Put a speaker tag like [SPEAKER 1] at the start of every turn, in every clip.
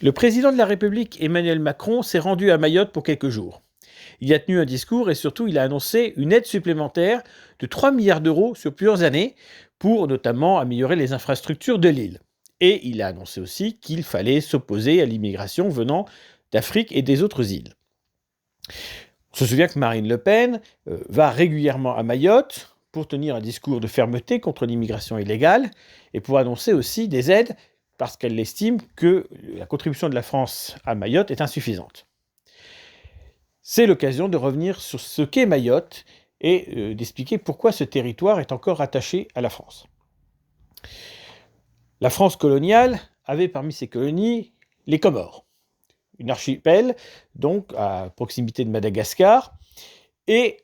[SPEAKER 1] Le président de la République, Emmanuel Macron, s'est rendu à Mayotte pour quelques jours. Il y a tenu un discours et surtout il a annoncé une aide supplémentaire de 3 milliards d'euros sur plusieurs années pour notamment améliorer les infrastructures de l'île. Et il a annoncé aussi qu'il fallait s'opposer à l'immigration venant d'Afrique et des autres îles. On se souvient que Marine Le Pen va régulièrement à Mayotte pour tenir un discours de fermeté contre l'immigration illégale et pour annoncer aussi des aides parce qu'elle estime que la contribution de la France à Mayotte est insuffisante. C'est l'occasion de revenir sur ce qu'est Mayotte et d'expliquer pourquoi ce territoire est encore attaché à la France. La France coloniale avait parmi ses colonies les Comores, une archipel donc à proximité de Madagascar, et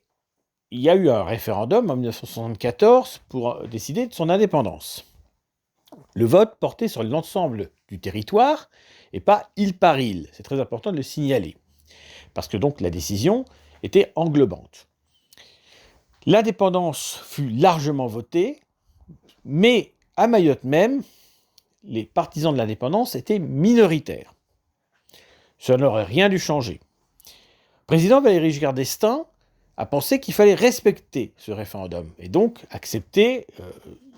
[SPEAKER 1] il y a eu un référendum en 1974 pour décider de son indépendance. Le vote portait sur l'ensemble du territoire et pas île par île. C'est très important de le signaler, parce que donc la décision était englobante. L'indépendance fut largement votée, mais à Mayotte même, les partisans de l'indépendance étaient minoritaires. Ça n'aurait rien dû changer. Le président Valéry Giscard d'Estaing a pensé qu'il fallait respecter ce référendum et donc accepter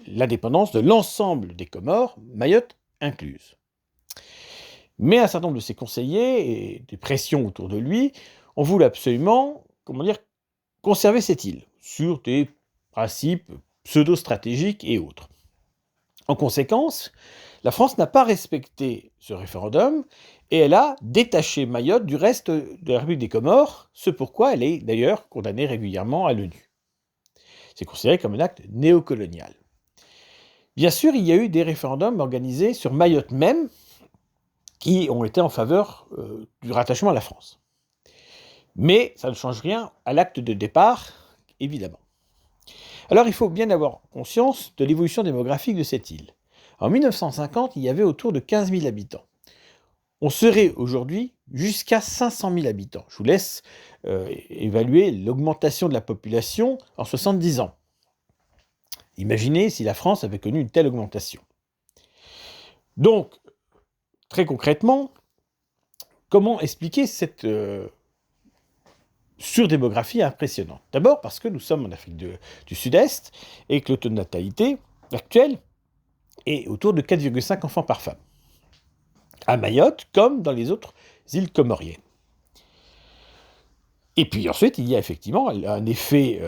[SPEAKER 1] l'indépendance de l'ensemble des Comores, Mayotte incluse. Mais un certain nombre de ses conseillers et des pressions autour de lui ont voulu absolument, conserver cette île sur des principes pseudo-stratégiques et autres. En conséquence, la France n'a pas respecté ce référendum et elle a détaché Mayotte du reste de la République des Comores, ce pourquoi elle est d'ailleurs condamnée régulièrement à l'ONU. C'est considéré comme un acte néocolonial. Bien sûr, il y a eu des référendums organisés sur Mayotte même qui ont été en faveur du rattachement à la France. Mais ça ne change rien à l'acte de départ, évidemment. Alors il faut bien avoir conscience de l'évolution démographique de cette île. En 1950, il y avait autour de 15 000 habitants. On serait aujourd'hui jusqu'à 500 000 habitants. Je vous laisse évaluer l'augmentation de la population en 70 ans. Imaginez si la France avait connu une telle augmentation. Donc, très concrètement, comment expliquer cette surdémographie impressionnante? D'abord parce que nous sommes en Afrique du Sud-Est et que le taux de natalité actuel est autour de 4,5 enfants par femme. À Mayotte, comme dans les autres îles comoriennes. Et puis ensuite, il y a effectivement un effet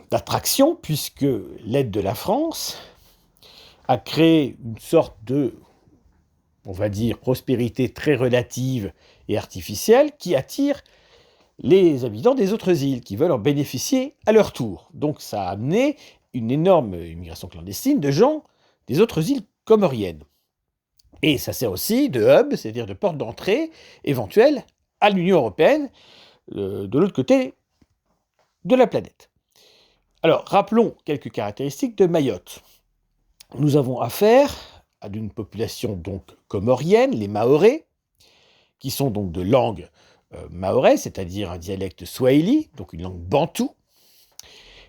[SPEAKER 1] d'attraction, puisque l'aide de la France a créé une sorte de, prospérité très relative et artificielle qui attire les habitants des autres îles, qui veulent en bénéficier à leur tour. Donc ça a amené une énorme immigration clandestine de gens des autres îles comoriennes. Et ça sert aussi de hub, c'est-à-dire de porte d'entrée éventuelle à l'Union européenne, de l'autre côté de la planète. Alors, rappelons quelques caractéristiques de Mayotte. Nous avons affaire à une population donc comorienne, les Mahorais, qui sont donc de langue mahorais, c'est-à-dire un dialecte swahili, donc une langue bantoue.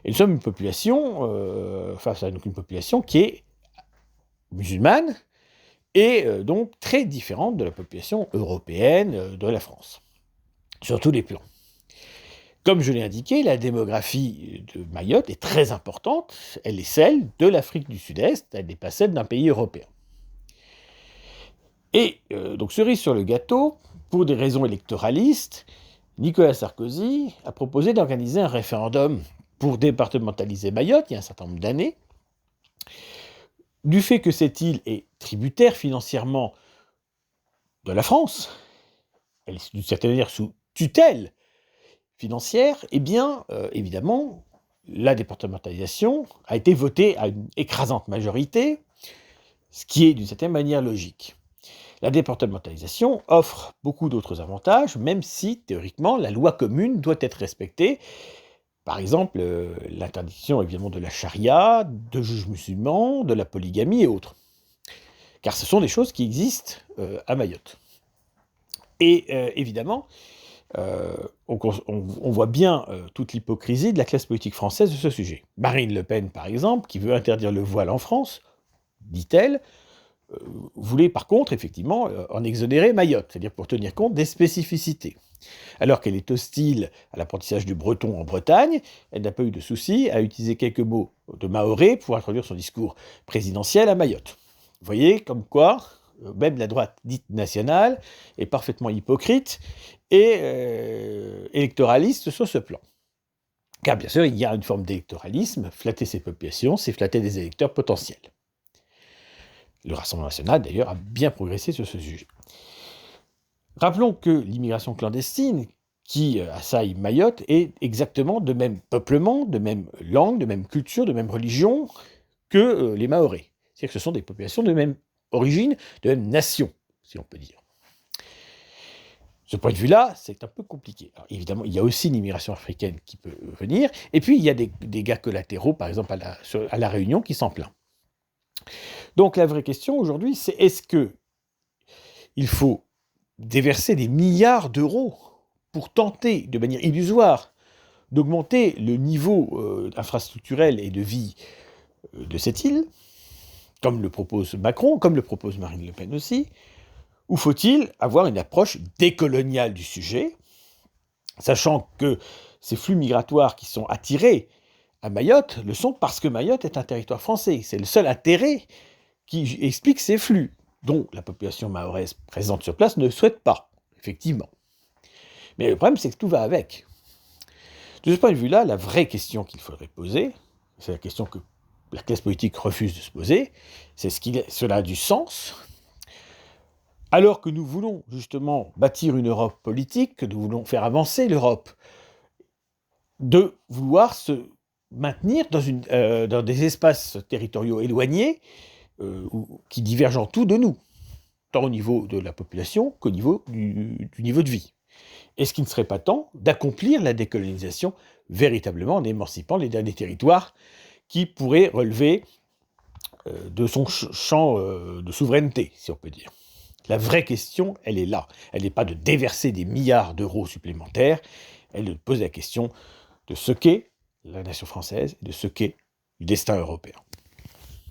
[SPEAKER 1] Et nous sommes une population, face à une population qui est musulmane, et donc très différente de la population européenne de la France, sur tous les plans. Comme je l'ai indiqué, la démographie de Mayotte est très importante, elle est celle de l'Afrique du Sud-Est, elle n'est pas celle d'un pays européen. Et donc cerise sur le gâteau, pour des raisons électoralistes, Nicolas Sarkozy a proposé d'organiser un référendum pour départementaliser Mayotte il y a un certain nombre d'années. Du fait que cette île est tributaire financièrement de la France, elle est d'une certaine manière sous tutelle financière, eh bien, évidemment, la départementalisation a été votée à une écrasante majorité, ce qui est d'une certaine manière logique. La départementalisation offre beaucoup d'autres avantages, même si, théoriquement, la loi commune doit être respectée. Par exemple, l'interdiction évidemment de la charia, de juges musulmans, de la polygamie et autres. Car ce sont des choses qui existent à Mayotte. Et évidemment, on voit bien toute l'hypocrisie de la classe politique française de ce sujet. Marine Le Pen, par exemple, qui veut interdire le voile en France, dit-elle, voulait par contre, effectivement, en exonérer Mayotte, c'est-à-dire pour tenir compte des spécificités. Alors qu'elle est hostile à l'apprentissage du breton en Bretagne, elle n'a pas eu de souci à utiliser quelques mots de mahorais pour introduire son discours présidentiel à Mayotte. Vous voyez, comme quoi, même la droite dite nationale est parfaitement hypocrite et électoraliste sur ce plan. Car bien sûr, il y a une forme d'électoralisme, flatter ses populations, c'est flatter des électeurs potentiels. Le Rassemblement national, d'ailleurs, a bien progressé sur ce sujet. Rappelons que l'immigration clandestine, qui assaille Mayotte, est exactement de même peuplement, de même langue, de même culture, de même religion que les Mahorais. C'est-à-dire que ce sont des populations de même origine, de même nation, si on peut dire. Ce point de vue-là, c'est un peu compliqué. Alors, évidemment, il y a aussi l'immigration africaine qui peut venir, et puis il y a des dégâts collatéraux, par exemple à la Réunion, qui s'en plaint. Donc la vraie question aujourd'hui, c'est est-ce qu'il faut déverser des milliards d'euros pour tenter, de manière illusoire, d'augmenter le niveau infrastructurel et de vie de cette île, comme le propose Macron, comme le propose Marine Le Pen aussi, ou faut-il avoir une approche décoloniale du sujet, sachant que ces flux migratoires qui sont attirés à Mayotte le sont parce que Mayotte est un territoire français. C'est le seul intérêt qui explique ces flux, dont la population mahoraise présente sur place ne souhaite pas, effectivement. Mais le problème, c'est que tout va avec. De ce point de vue-là, la vraie question qu'il faudrait poser, c'est la question que la classe politique refuse de se poser, c'est cela a du sens, alors que nous voulons justement bâtir une Europe politique, que nous voulons faire avancer l'Europe, de vouloir se maintenir dans des espaces territoriaux éloignés qui divergent en tout de nous, tant au niveau de la population qu'au niveau du niveau de vie. Est-ce qu'il ne serait pas temps d'accomplir la décolonisation véritablement en émancipant les derniers territoires qui pourraient relever de son champ de souveraineté, si on peut dire. La vraie question, elle est là. Elle n'est pas de déverser des milliards d'euros supplémentaires, elle pose la question de ce qu'est la nation française et de ce qu'est le destin européen.